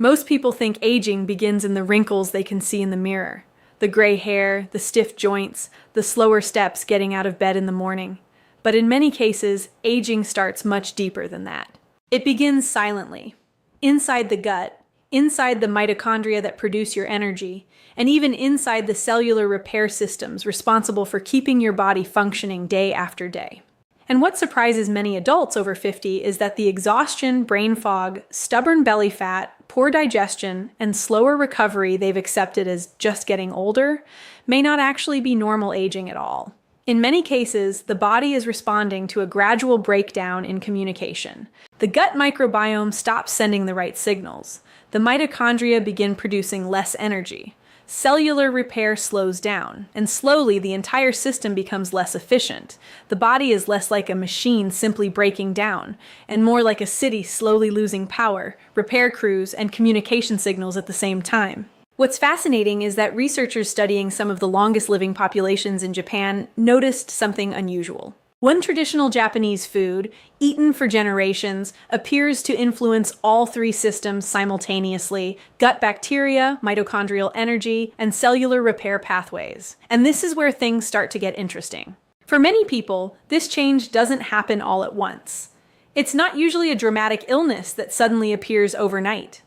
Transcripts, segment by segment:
Most people think aging begins in the wrinkles they can see in the mirror, the gray hair, the stiff joints, the slower steps getting out of bed in the morning. But in many cases, aging starts much deeper than that. It begins silently, inside the gut, inside the mitochondria that produce your energy, and even inside the cellular repair systems responsible for keeping your body functioning day after day. And what surprises many adults over 50 is that the exhaustion, brain fog, stubborn belly fat, poor digestion, and slower recovery they've accepted as just getting older may not actually be normal aging at all. In many cases, the body is responding to a gradual breakdown in communication. The gut microbiome stops sending the right signals. The mitochondria begin producing less energy. Cellular repair slows down, and slowly the entire system becomes less efficient. The body is less like a machine simply breaking down, and more like a city slowly losing power, repair crews, and communication signals at the same time. What's fascinating is that researchers studying some of the longest living populations in Japan noticed something unusual. One traditional Japanese food, eaten for generations, appears to influence all three systems simultaneously: gut bacteria, mitochondrial energy, and cellular repair pathways. And this is where things start to get interesting. For many people, this change doesn't happen all at once. It's not usually a dramatic illness that suddenly appears overnight.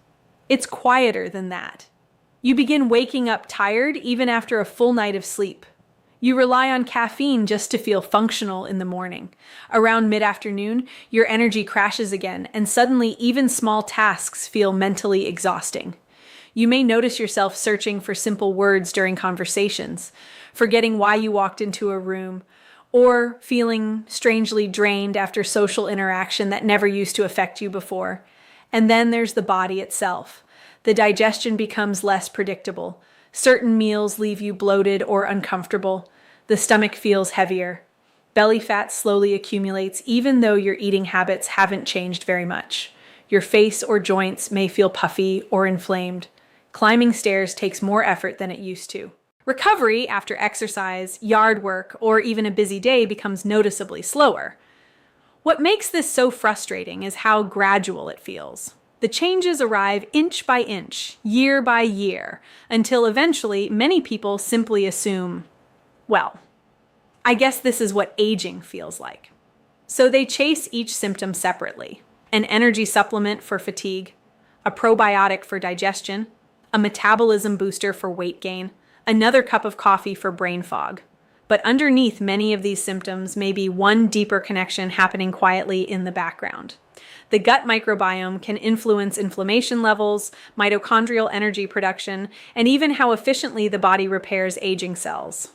It's quieter than that. You begin waking up tired even after a full night of sleep. You rely on caffeine just to feel functional in the morning. Around mid-afternoon, your energy crashes again, and suddenly even small tasks feel mentally exhausting. You may notice yourself searching for simple words during conversations, forgetting why you walked into a room, or feeling strangely drained after social interaction that never used to affect you before. And then there's the body itself. The digestion becomes less predictable. Certain meals leave you bloated or uncomfortable. The stomach feels heavier. Belly fat slowly accumulates even though your eating habits haven't changed very much. Your face or joints may feel puffy or inflamed. Climbing stairs takes more effort than it used to. Recovery after exercise, yard work, or even a busy day becomes noticeably slower. What makes this so frustrating is how gradual it feels. The changes arrive inch by inch, year by year, until eventually many people simply assume, well, I guess this is what aging feels like. So they chase each symptom separately: an energy supplement for fatigue, a probiotic for digestion, a metabolism booster for weight gain, another cup of coffee for brain fog. But underneath many of these symptoms may be one deeper connection happening quietly in the background. The gut microbiome can influence inflammation levels, mitochondrial energy production, and even how efficiently the body repairs aging cells.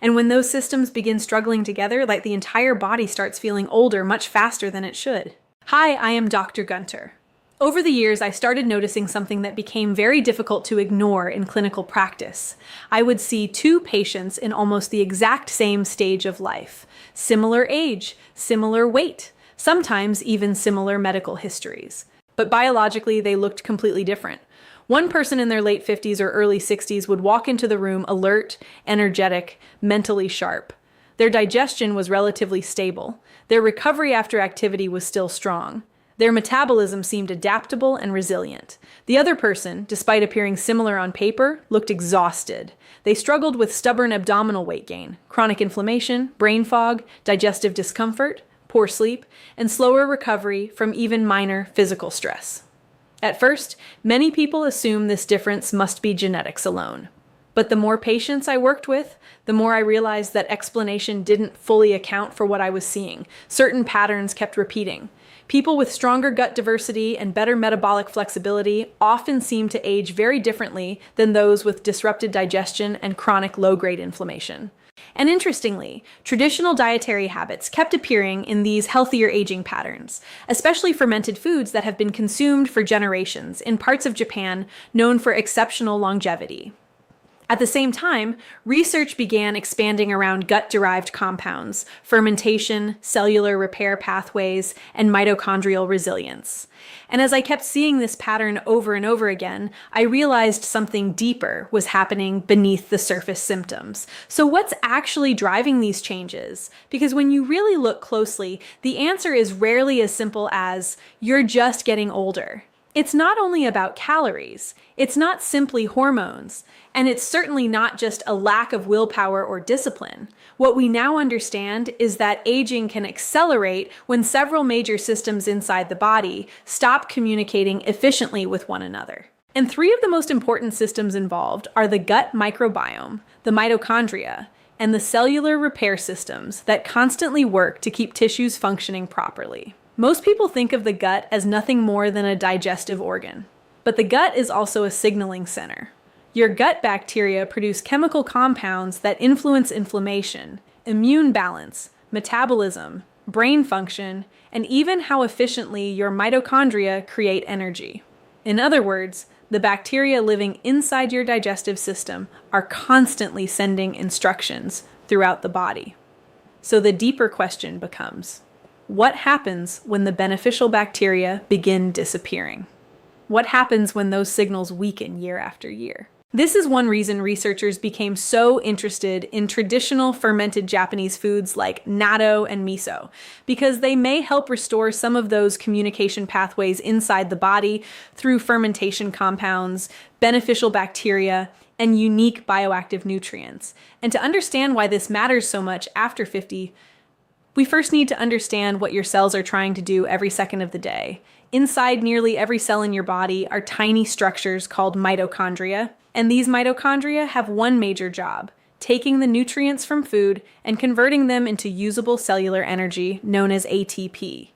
And when those systems begin struggling together, like the entire body starts feeling older much faster than it should. Hi, I am Dr. Gunter. Over the years, I started noticing something that became very difficult to ignore in clinical practice. I would see two patients in almost the exact same stage of life, similar age, similar weight, sometimes even similar medical histories. But biologically, they looked completely different. One person in their late 50s or early 60s would walk into the room alert, energetic, mentally sharp. Their digestion was relatively stable. Their recovery after activity was still strong. Their metabolism seemed adaptable and resilient. The other person, despite appearing similar on paper, looked exhausted. They struggled with stubborn abdominal weight gain, chronic inflammation, brain fog, digestive discomfort, poor sleep, and slower recovery from even minor physical stress. At first, many people assume this difference must be genetics alone. But the more patients I worked with, the more I realized that explanation didn't fully account for what I was seeing. Certain patterns kept repeating. People with stronger gut diversity and better metabolic flexibility often seem to age very differently than those with disrupted digestion and chronic low-grade inflammation. And interestingly, traditional dietary habits kept appearing in these healthier aging patterns, especially fermented foods that have been consumed for generations in parts of Japan known for exceptional longevity. At the same time, research began expanding around gut-derived compounds, fermentation, cellular repair pathways, and mitochondrial resilience. And as I kept seeing this pattern over and over again, I realized something deeper was happening beneath the surface symptoms. So what's actually driving these changes? Because when you really look closely, the answer is rarely as simple as, you're just getting older. It's not only about calories, it's not simply hormones, and it's certainly not just a lack of willpower or discipline. What we now understand is that aging can accelerate when several major systems inside the body stop communicating efficiently with one another. And three of the most important systems involved are the gut microbiome, the mitochondria, and the cellular repair systems that constantly work to keep tissues functioning properly. Most people think of the gut as nothing more than a digestive organ, but the gut is also a signaling center. Your gut bacteria produce chemical compounds that influence inflammation, immune balance, metabolism, brain function, and even how efficiently your mitochondria create energy. In other words, the bacteria living inside your digestive system are constantly sending instructions throughout the body. So the deeper question becomes, what happens when the beneficial bacteria begin disappearing? What happens when those signals weaken year after year? This is one reason researchers became so interested in traditional fermented Japanese foods like natto and miso, because they may help restore some of those communication pathways inside the body through fermentation compounds, beneficial bacteria, and unique bioactive nutrients. And to understand why this matters so much after 50, we first need to understand what your cells are trying to do every second of the day. Inside nearly every cell in your body are tiny structures called mitochondria, and these mitochondria have one major job: taking the nutrients from food and converting them into usable cellular energy known as ATP.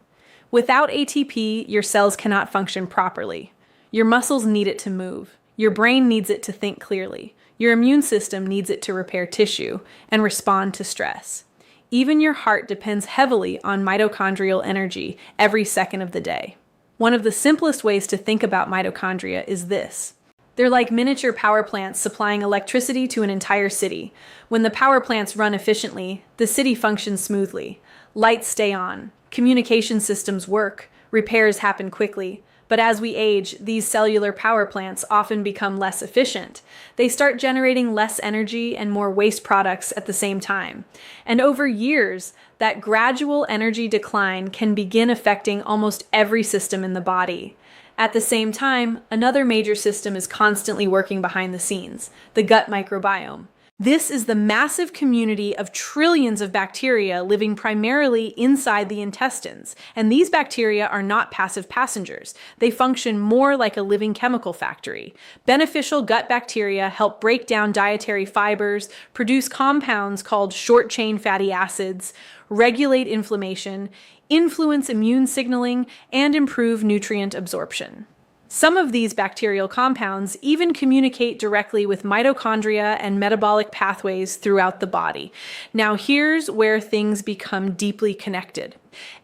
Without ATP, your cells cannot function properly. Your muscles need it to move. Your brain needs it to think clearly. Your immune system needs it to repair tissue and respond to stress. Even your heart depends heavily on mitochondrial energy every second of the day. One of the simplest ways to think about mitochondria is this. They're like miniature power plants supplying electricity to an entire city. When the power plants run efficiently, the city functions smoothly. Lights stay on, communication systems work, repairs happen quickly. But as we age, these cellular power plants often become less efficient. They start generating less energy and more waste products at the same time. And over years, that gradual energy decline can begin affecting almost every system in the body. At the same time, another major system is constantly working behind the scenes: the gut microbiome. This is the massive community of trillions of bacteria living primarily inside the intestines, and these bacteria are not passive passengers. They function more like a living chemical factory. Beneficial gut bacteria help break down dietary fibers, produce compounds called short-chain fatty acids, regulate inflammation, influence immune signaling, and improve nutrient absorption. Some of these bacterial compounds even communicate directly with mitochondria and metabolic pathways throughout the body. Now here's where things become deeply connected.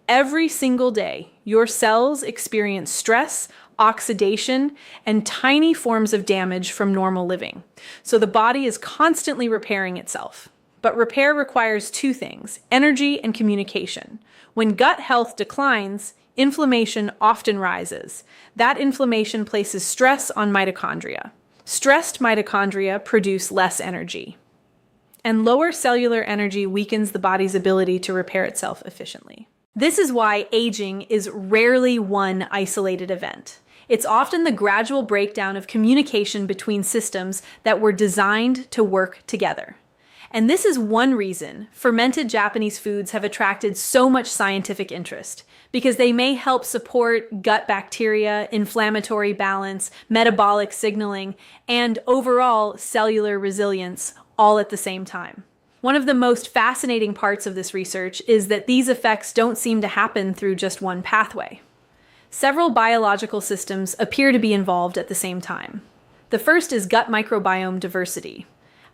Every single day, your cells experience stress, oxidation, and tiny forms of damage from normal living. So the body is constantly repairing itself. But repair requires two things: energy and communication. When gut health declines, inflammation often rises. That inflammation places stress on mitochondria. Stressed mitochondria produce less energy. And lower cellular energy weakens the body's ability to repair itself efficiently. This is why aging is rarely one isolated event. It's often the gradual breakdown of communication between systems that were designed to work together. And this is one reason fermented Japanese foods have attracted so much scientific interest, because they may help support gut bacteria, inflammatory balance, metabolic signaling, and overall cellular resilience all at the same time. One of the most fascinating parts of this research is that these effects don't seem to happen through just one pathway. Several biological systems appear to be involved at the same time. The first is gut microbiome diversity.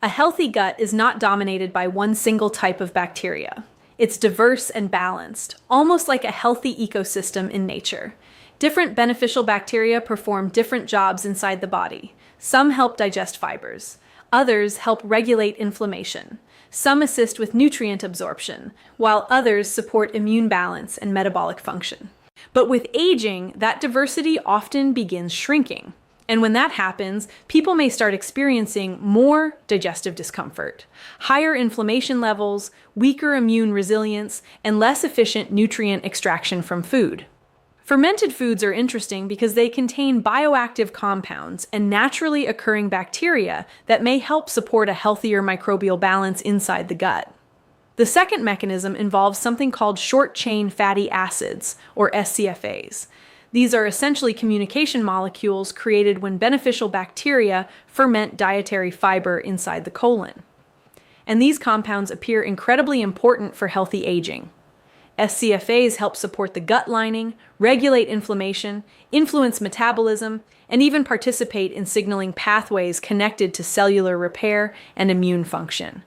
A healthy gut is not dominated by one single type of bacteria. It's diverse and balanced, almost like a healthy ecosystem in nature. Different beneficial bacteria perform different jobs inside the body. Some help digest fibers. Others help regulate inflammation. Some assist with nutrient absorption, while others support immune balance and metabolic function. But with aging, that diversity often begins shrinking. And when that happens, people may start experiencing more digestive discomfort, higher inflammation levels, weaker immune resilience, and less efficient nutrient extraction from food. Fermented foods are interesting because they contain bioactive compounds and naturally occurring bacteria that may help support a healthier microbial balance inside the gut. The second mechanism involves something called short-chain fatty acids, or SCFAs. These are essentially communication molecules created when beneficial bacteria ferment dietary fiber inside the colon. And these compounds appear incredibly important for healthy aging. SCFAs help support the gut lining, regulate inflammation, influence metabolism, and even participate in signaling pathways connected to cellular repair and immune function.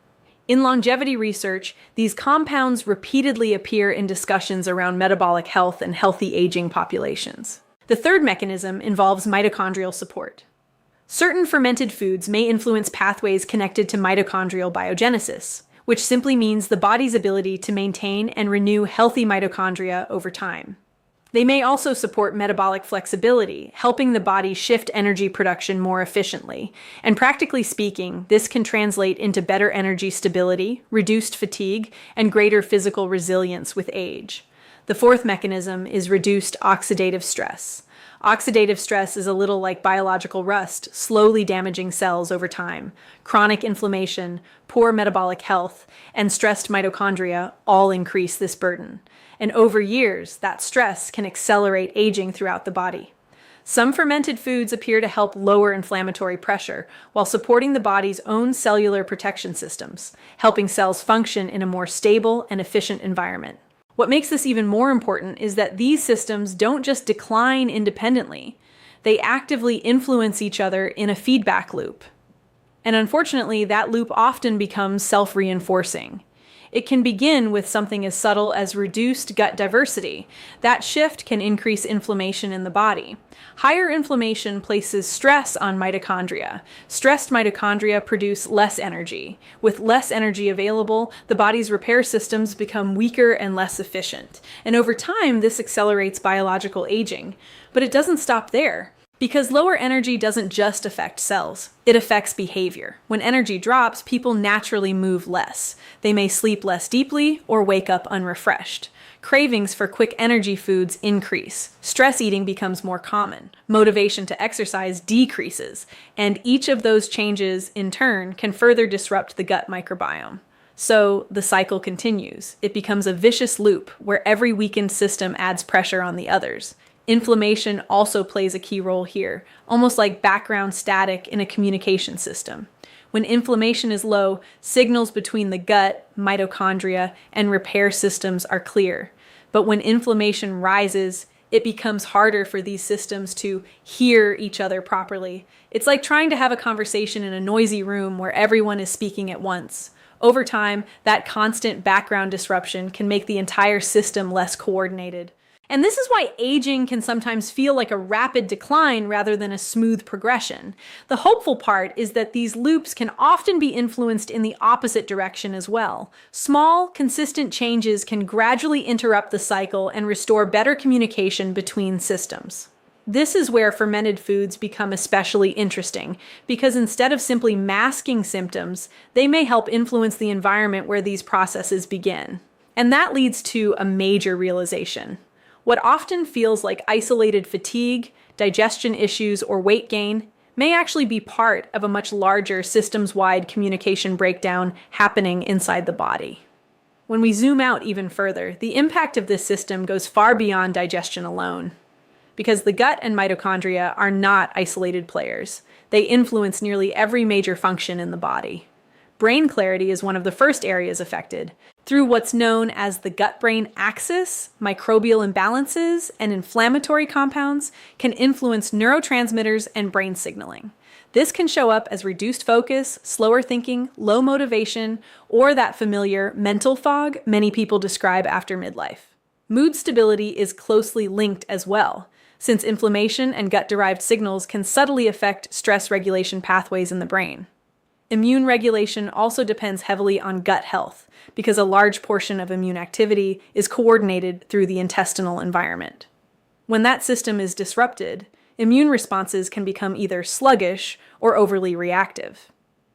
In longevity research, these compounds repeatedly appear in discussions around metabolic health and healthy aging populations. The third mechanism involves mitochondrial support. Certain fermented foods may influence pathways connected to mitochondrial biogenesis, which simply means the body's ability to maintain and renew healthy mitochondria over time. They may also support metabolic flexibility, helping the body shift energy production more efficiently. And practically speaking, this can translate into better energy stability, reduced fatigue, and greater physical resilience with age. The fourth mechanism is reduced oxidative stress. Oxidative stress is a little like biological rust, slowly damaging cells over time. Chronic inflammation, poor metabolic health, and stressed mitochondria all increase this burden. And over years, that stress can accelerate aging throughout the body. Some fermented foods appear to help lower inflammatory pressure while supporting the body's own cellular protection systems, helping cells function in a more stable and efficient environment. What makes this even more important is that these systems don't just decline independently, they actively influence each other in a feedback loop. And unfortunately, that loop often becomes self-reinforcing. It can begin with something as subtle as reduced gut diversity. That shift can increase inflammation in the body. Higher inflammation places stress on mitochondria. Stressed mitochondria produce less energy. With less energy available, the body's repair systems become weaker and less efficient. And over time, this accelerates biological aging. But it doesn't stop there. Because lower energy doesn't just affect cells, it affects behavior. When energy drops, people naturally move less. They may sleep less deeply or wake up unrefreshed. Cravings for quick energy foods increase. Stress eating becomes more common. Motivation to exercise decreases. And each of those changes, in turn, can further disrupt the gut microbiome. So the cycle continues. It becomes a vicious loop where every weakened system adds pressure on the others. Inflammation also plays a key role here, almost like background static in a communication system. When inflammation is low, signals between the gut, mitochondria, and repair systems are clear. But when inflammation rises, it becomes harder for these systems to hear each other properly. It's like trying to have a conversation in a noisy room where everyone is speaking at once. Over time, that constant background disruption can make the entire system less coordinated. And this is why aging can sometimes feel like a rapid decline rather than a smooth progression. The hopeful part is that these loops can often be influenced in the opposite direction as well. Small, consistent changes can gradually interrupt the cycle and restore better communication between systems. This is where fermented foods become especially interesting, because instead of simply masking symptoms, they may help influence the environment where these processes begin. And that leads to a major realization. What often feels like isolated fatigue, digestion issues, or weight gain may actually be part of a much larger systems-wide communication breakdown happening inside the body. When we zoom out even further, the impact of this system goes far beyond digestion alone. Because the gut and mitochondria are not isolated players. They influence nearly every major function in the body. Brain clarity is one of the first areas affected. Through what's known as the gut-brain axis, microbial imbalances and inflammatory compounds can influence neurotransmitters and brain signaling. This can show up as reduced focus, slower thinking, low motivation, or that familiar mental fog many people describe after midlife. Mood stability is closely linked as well, since inflammation and gut-derived signals can subtly affect stress regulation pathways in the brain. Immune regulation also depends heavily on gut health, because a large portion of immune activity is coordinated through the intestinal environment. When that system is disrupted, immune responses can become either sluggish or overly reactive.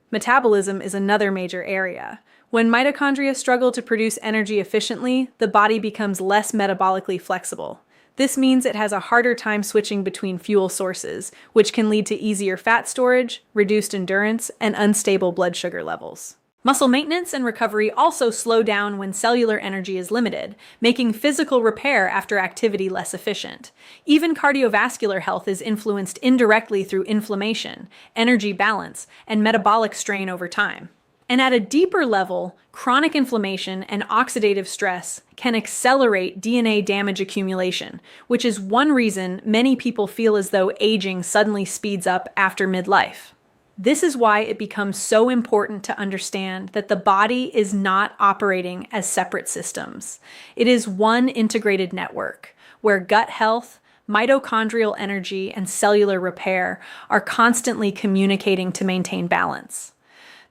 Metabolism is another major area. When mitochondria struggle to produce energy efficiently, the body becomes less metabolically flexible. This means it has a harder time switching between fuel sources, which can lead to easier fat storage, reduced endurance, and unstable blood sugar levels. Muscle maintenance and recovery also slow down when cellular energy is limited, making physical repair after activity less efficient. Even cardiovascular health is influenced indirectly through inflammation, energy balance, and metabolic strain over time. And at a deeper level, chronic inflammation and oxidative stress can accelerate DNA damage accumulation, which is one reason many people feel as though aging suddenly speeds up after midlife. This is why it becomes so important to understand that the body is not operating as separate systems. It is one integrated network where gut health, mitochondrial energy, and cellular repair are constantly communicating to maintain balance.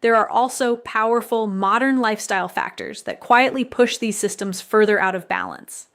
There are also powerful modern lifestyle factors that quietly push these systems further out of balance.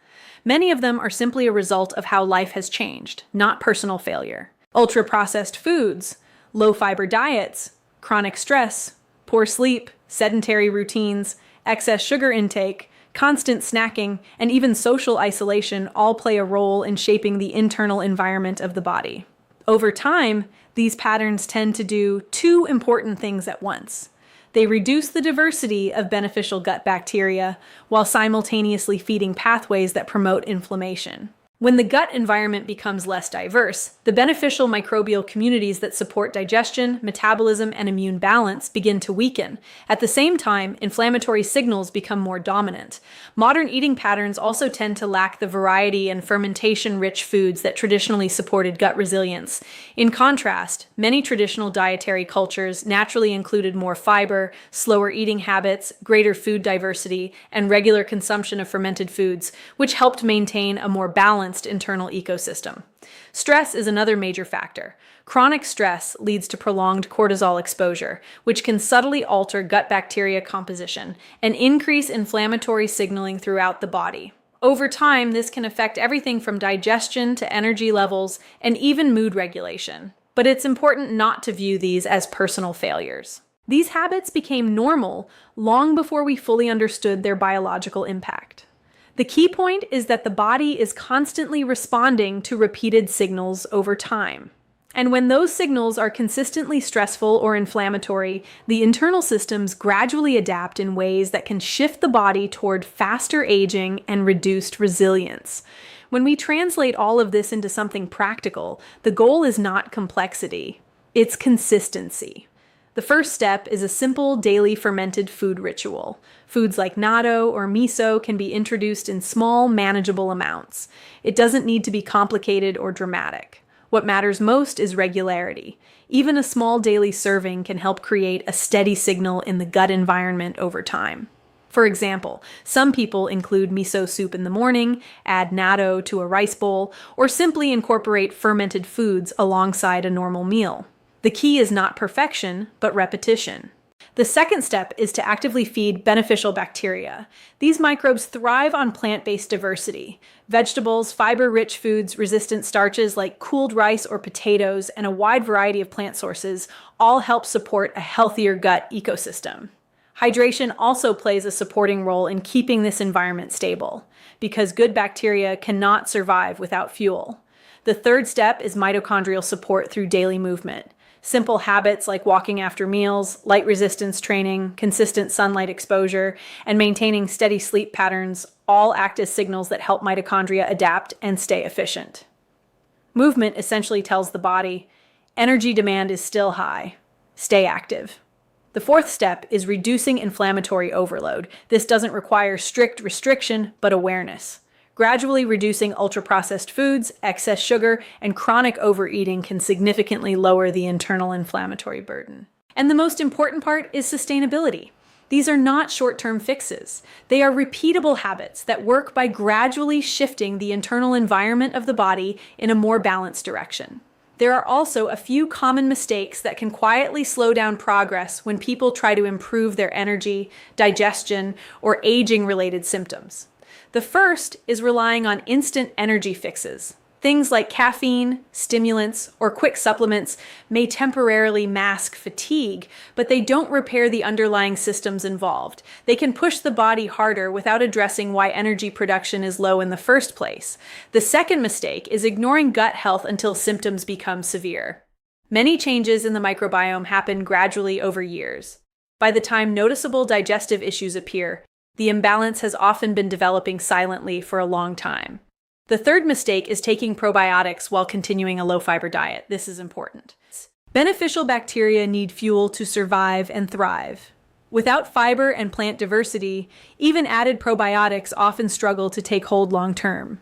Many of them are simply a result of how life has changed, not personal failure. Ultra-processed foods, low-fiber diets, chronic stress, poor sleep, sedentary routines, excess sugar intake, constant snacking, and even social isolation all play a role in shaping the internal environment of the body. Over time, these patterns tend to do two important things at once. They reduce the diversity of beneficial gut bacteria while simultaneously feeding pathways that promote inflammation. When the gut environment becomes less diverse, the beneficial microbial communities that support digestion, metabolism, and immune balance begin to weaken. At the same time, inflammatory signals become more dominant. Modern eating patterns also tend to lack the variety and fermentation-rich foods that traditionally supported gut resilience. In contrast, many traditional dietary cultures naturally included more fiber, slower eating habits, greater food diversity, and regular consumption of fermented foods, which helped maintain a more balanced internal ecosystem. Stress is another major factor. Chronic stress leads to prolonged cortisol exposure, which can subtly alter gut bacteria composition and increase inflammatory signaling throughout the body. Over time, this can affect everything from digestion to energy levels and even mood regulation. But it's important not to view these as personal failures. These habits became normal long before we fully understood their biological impact. The key point is that the body is constantly responding to repeated signals over time. And when those signals are consistently stressful or inflammatory, the internal systems gradually adapt in ways that can shift the body toward faster aging and reduced resilience. When we translate all of this into something practical, the goal is not complexity, it's consistency. The first step is a simple daily fermented food ritual. Foods like natto or miso can be introduced in small, manageable amounts. It doesn't need to be complicated or dramatic. What matters most is regularity. Even a small daily serving can help create a steady signal in the gut environment over time. For example, some people include miso soup in the morning, add natto to a rice bowl, or simply incorporate fermented foods alongside a normal meal. The key is not perfection, but repetition. The second step is to actively feed beneficial bacteria. These microbes thrive on plant-based diversity. Vegetables, fiber-rich foods, resistant starches like cooled rice or potatoes, and a wide variety of plant sources all help support a healthier gut ecosystem. Hydration also plays a supporting role in keeping this environment stable, because good bacteria cannot survive without fuel. The third step is mitochondrial support through daily movement. Simple habits like walking after meals, light resistance training, consistent sunlight exposure, and maintaining steady sleep patterns all act as signals that help mitochondria adapt and stay efficient. Movement essentially tells the body, energy demand is still high. Stay active. The fourth step is reducing inflammatory overload. This doesn't require strict restriction, but awareness. Gradually reducing ultra-processed foods, excess sugar, and chronic overeating can significantly lower the internal inflammatory burden. And the most important part is sustainability. These are not short-term fixes. They are repeatable habits that work by gradually shifting the internal environment of the body in a more balanced direction. There are also a few common mistakes that can quietly slow down progress when people try to improve their energy, digestion, or aging-related symptoms. The first is relying on instant energy fixes. Things like caffeine, stimulants, or quick supplements may temporarily mask fatigue, but they don't repair the underlying systems involved. They can push the body harder without addressing why energy production is low in the first place. The second mistake is ignoring gut health until symptoms become severe. Many changes in the microbiome happen gradually over years. By the time noticeable digestive issues appear, the imbalance has often been developing silently for a long time. The third mistake is taking probiotics while continuing a low-fiber diet. This is important. Beneficial bacteria need fuel to survive and thrive. Without fiber and plant diversity, even added probiotics often struggle to take hold long-term.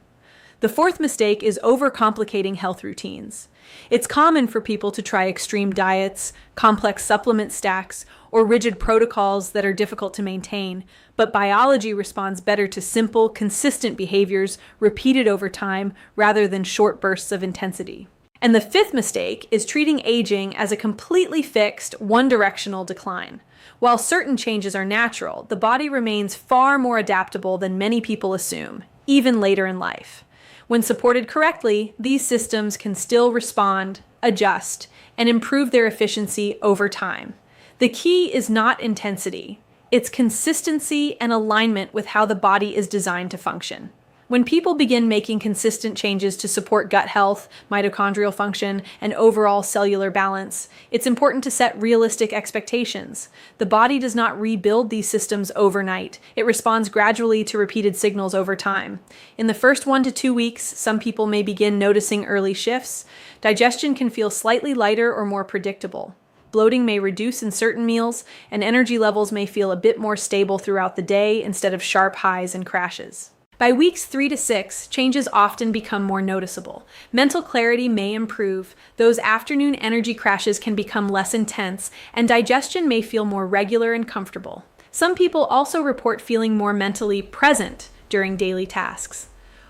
The fourth mistake is overcomplicating health routines. It's common for people to try extreme diets, complex supplement stacks, or rigid protocols that are difficult to maintain, but biology responds better to simple, consistent behaviors repeated over time rather than short bursts of intensity. And the fifth mistake is treating aging as a completely fixed, one-directional decline. While certain changes are natural, the body remains far more adaptable than many people assume, even later in life. When supported correctly, these systems can still respond, adjust, and improve their efficiency over time. The key is not intensity. It's consistency and alignment with how the body is designed to function. When people begin making consistent changes to support gut health, mitochondrial function, and overall cellular balance, it's important to set realistic expectations. The body does not rebuild these systems overnight. It responds gradually to repeated signals over time. In the first 1 to 2 weeks, some people may begin noticing early shifts. Digestion can feel slightly lighter or more predictable. Bloating may reduce in certain meals, and energy levels may feel a bit more stable throughout the day instead of sharp highs and crashes. By weeks 3 to 6, changes often become more noticeable. Mental clarity may improve, those afternoon energy crashes can become less intense, and digestion may feel more regular and comfortable. Some people also report feeling more mentally present during daily tasks.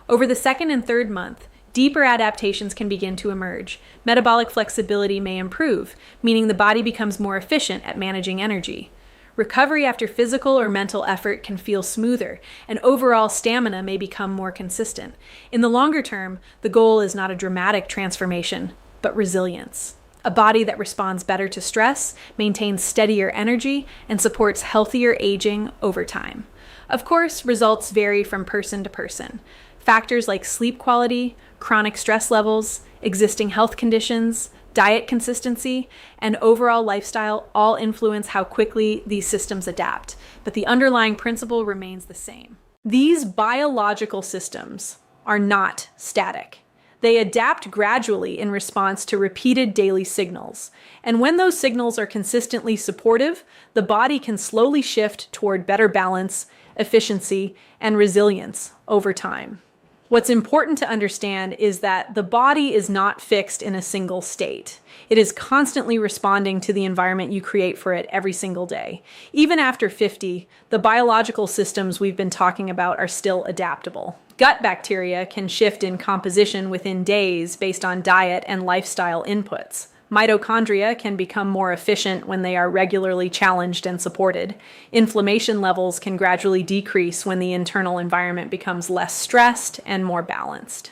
Over the second and third month, deeper adaptations can begin to emerge. Metabolic flexibility may improve, meaning the body becomes more efficient at managing energy. Recovery after physical or mental effort can feel smoother, and overall stamina may become more consistent. In the longer term, the goal is not a dramatic transformation, but resilience. A body that responds better to stress, maintains steadier energy, and supports healthier aging over time. Of course, results vary from person to person. Factors like sleep quality, chronic stress levels, existing health conditions, diet consistency, and overall lifestyle all influence how quickly these systems adapt, but the underlying principle remains the same. These biological systems are not static. They adapt gradually in response to repeated daily signals, and when those signals are consistently supportive, the body can slowly shift toward better balance, efficiency, and resilience over time. What's important to understand is that the body is not fixed in a single state. It is constantly responding to the environment you create for it every single day. Even after 50, the biological systems we've been talking about are still adaptable. Gut bacteria can shift in composition within days based on diet and lifestyle inputs. Mitochondria can become more efficient when they are regularly challenged and supported. Inflammation levels can gradually decrease when the internal environment becomes less stressed and more balanced.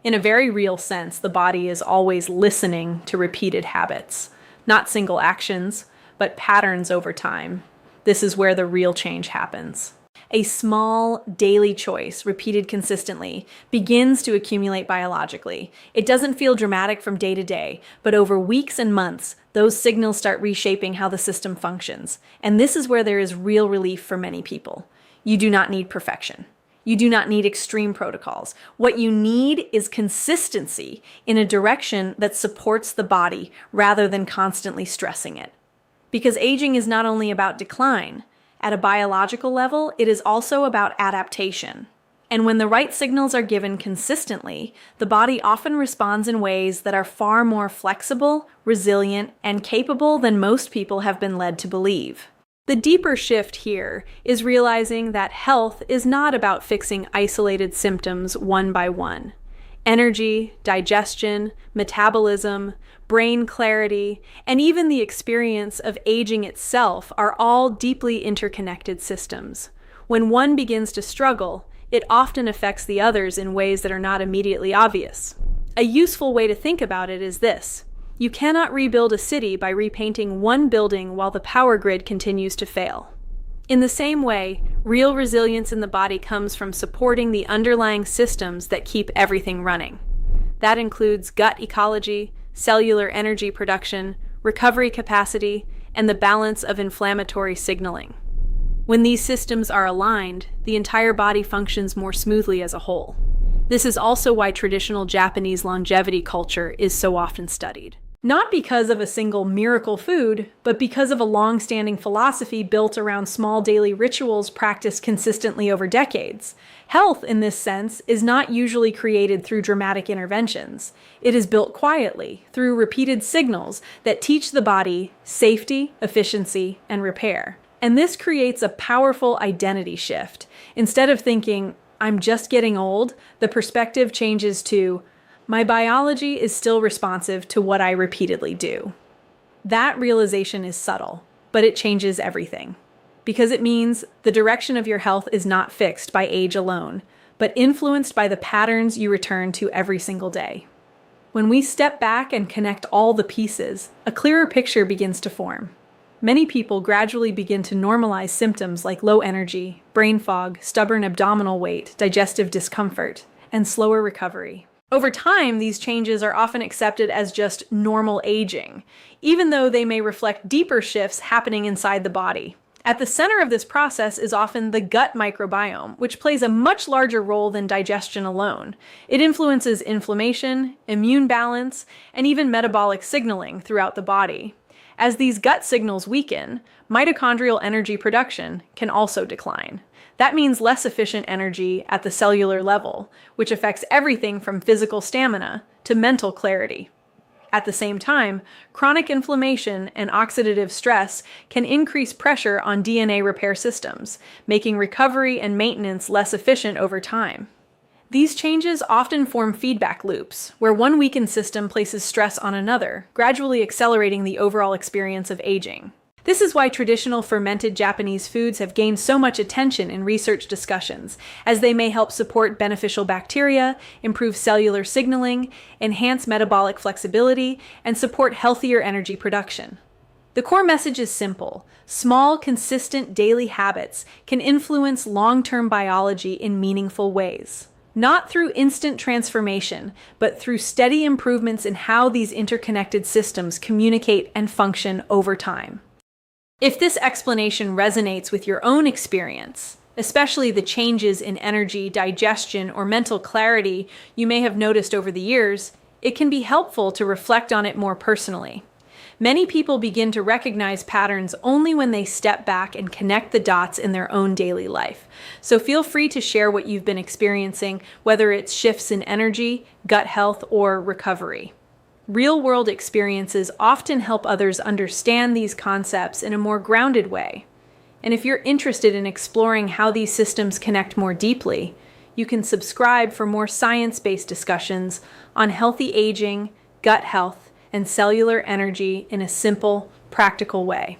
In a very real sense, the body is always listening to repeated habits, not single actions, but patterns over time. This is where the real change happens. A small daily choice, repeated consistently, begins to accumulate biologically. It doesn't feel dramatic from day to day, but over weeks and months, those signals start reshaping how the system functions. And this is where there is real relief for many people. You do not need perfection. You do not need extreme protocols. What you need is consistency in a direction that supports the body rather than constantly stressing it. Because aging is not only about decline. At a biological level, it is also about adaptation. And when the right signals are given consistently, the body often responds in ways that are far more flexible, resilient, and capable than most people have been led to believe. The deeper shift here is realizing that health is not about fixing isolated symptoms one by one. Energy, digestion, metabolism, brain clarity, and even the experience of aging itself are all deeply interconnected systems. When one begins to struggle, it often affects the others in ways that are not immediately obvious. A useful way to think about it is this: you cannot rebuild a city by repainting one building while the power grid continues to fail. In the same way, real resilience in the body comes from supporting the underlying systems that keep everything running. That includes gut ecology, cellular energy production, recovery capacity, and the balance of inflammatory signaling. When these systems are aligned, the entire body functions more smoothly as a whole. This is also why traditional Japanese longevity culture is so often studied. Not because of a single miracle food, but because of a long-standing philosophy built around small daily rituals practiced consistently over decades. Health, in this sense, is not usually created through dramatic interventions. It is built quietly, through repeated signals that teach the body safety, efficiency, and repair. And this creates a powerful identity shift. Instead of thinking, "I'm just getting old," the perspective changes to, "My biology is still responsive to what I repeatedly do." That realization is subtle, but it changes everything. Because it means the direction of your health is not fixed by age alone, but influenced by the patterns you return to every single day. When we step back and connect all the pieces, a clearer picture begins to form. Many people gradually begin to normalize symptoms like low energy, brain fog, stubborn abdominal weight, digestive discomfort, and slower recovery. Over time, these changes are often accepted as just normal aging, even though they may reflect deeper shifts happening inside the body. At the center of this process is often the gut microbiome, which plays a much larger role than digestion alone. It influences inflammation, immune balance, and even metabolic signaling throughout the body. As these gut signals weaken, mitochondrial energy production can also decline. That means less efficient energy at the cellular level, which affects everything from physical stamina to mental clarity. At the same time, chronic inflammation and oxidative stress can increase pressure on DNA repair systems, making recovery and maintenance less efficient over time. These changes often form feedback loops, where one weakened system places stress on another, gradually accelerating the overall experience of aging. This is why traditional fermented Japanese foods have gained so much attention in research discussions, as they may help support beneficial bacteria, improve cellular signaling, enhance metabolic flexibility, and support healthier energy production. The core message is simple: small, consistent daily habits can influence long-term biology in meaningful ways. Not through instant transformation, but through steady improvements in how these interconnected systems communicate and function over time. If this explanation resonates with your own experience, especially the changes in energy, digestion, or mental clarity you may have noticed over the years, it can be helpful to reflect on it more personally. Many people begin to recognize patterns only when they step back and connect the dots in their own daily life. So feel free to share what you've been experiencing, whether it's shifts in energy, gut health, or recovery. Real-world experiences often help others understand these concepts in a more grounded way. And if you're interested in exploring how these systems connect more deeply, you can subscribe for more science-based discussions on healthy aging, gut health, and cellular energy in a simple, practical way.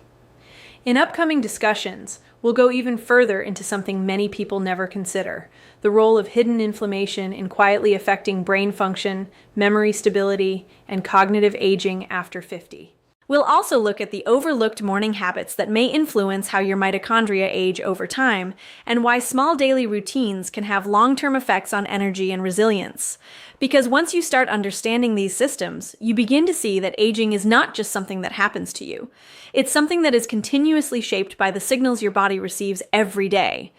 In upcoming discussions, we'll go even further into something many people never consider: the role of hidden inflammation in quietly affecting brain function, memory stability, and cognitive aging after 50. We'll also look at the overlooked morning habits that may influence how your mitochondria age over time, and why small daily routines can have long-term effects on energy and resilience. Because once you start understanding these systems, you begin to see that aging is not just something that happens to you. It's something that is continuously shaped by the signals your body receives every day.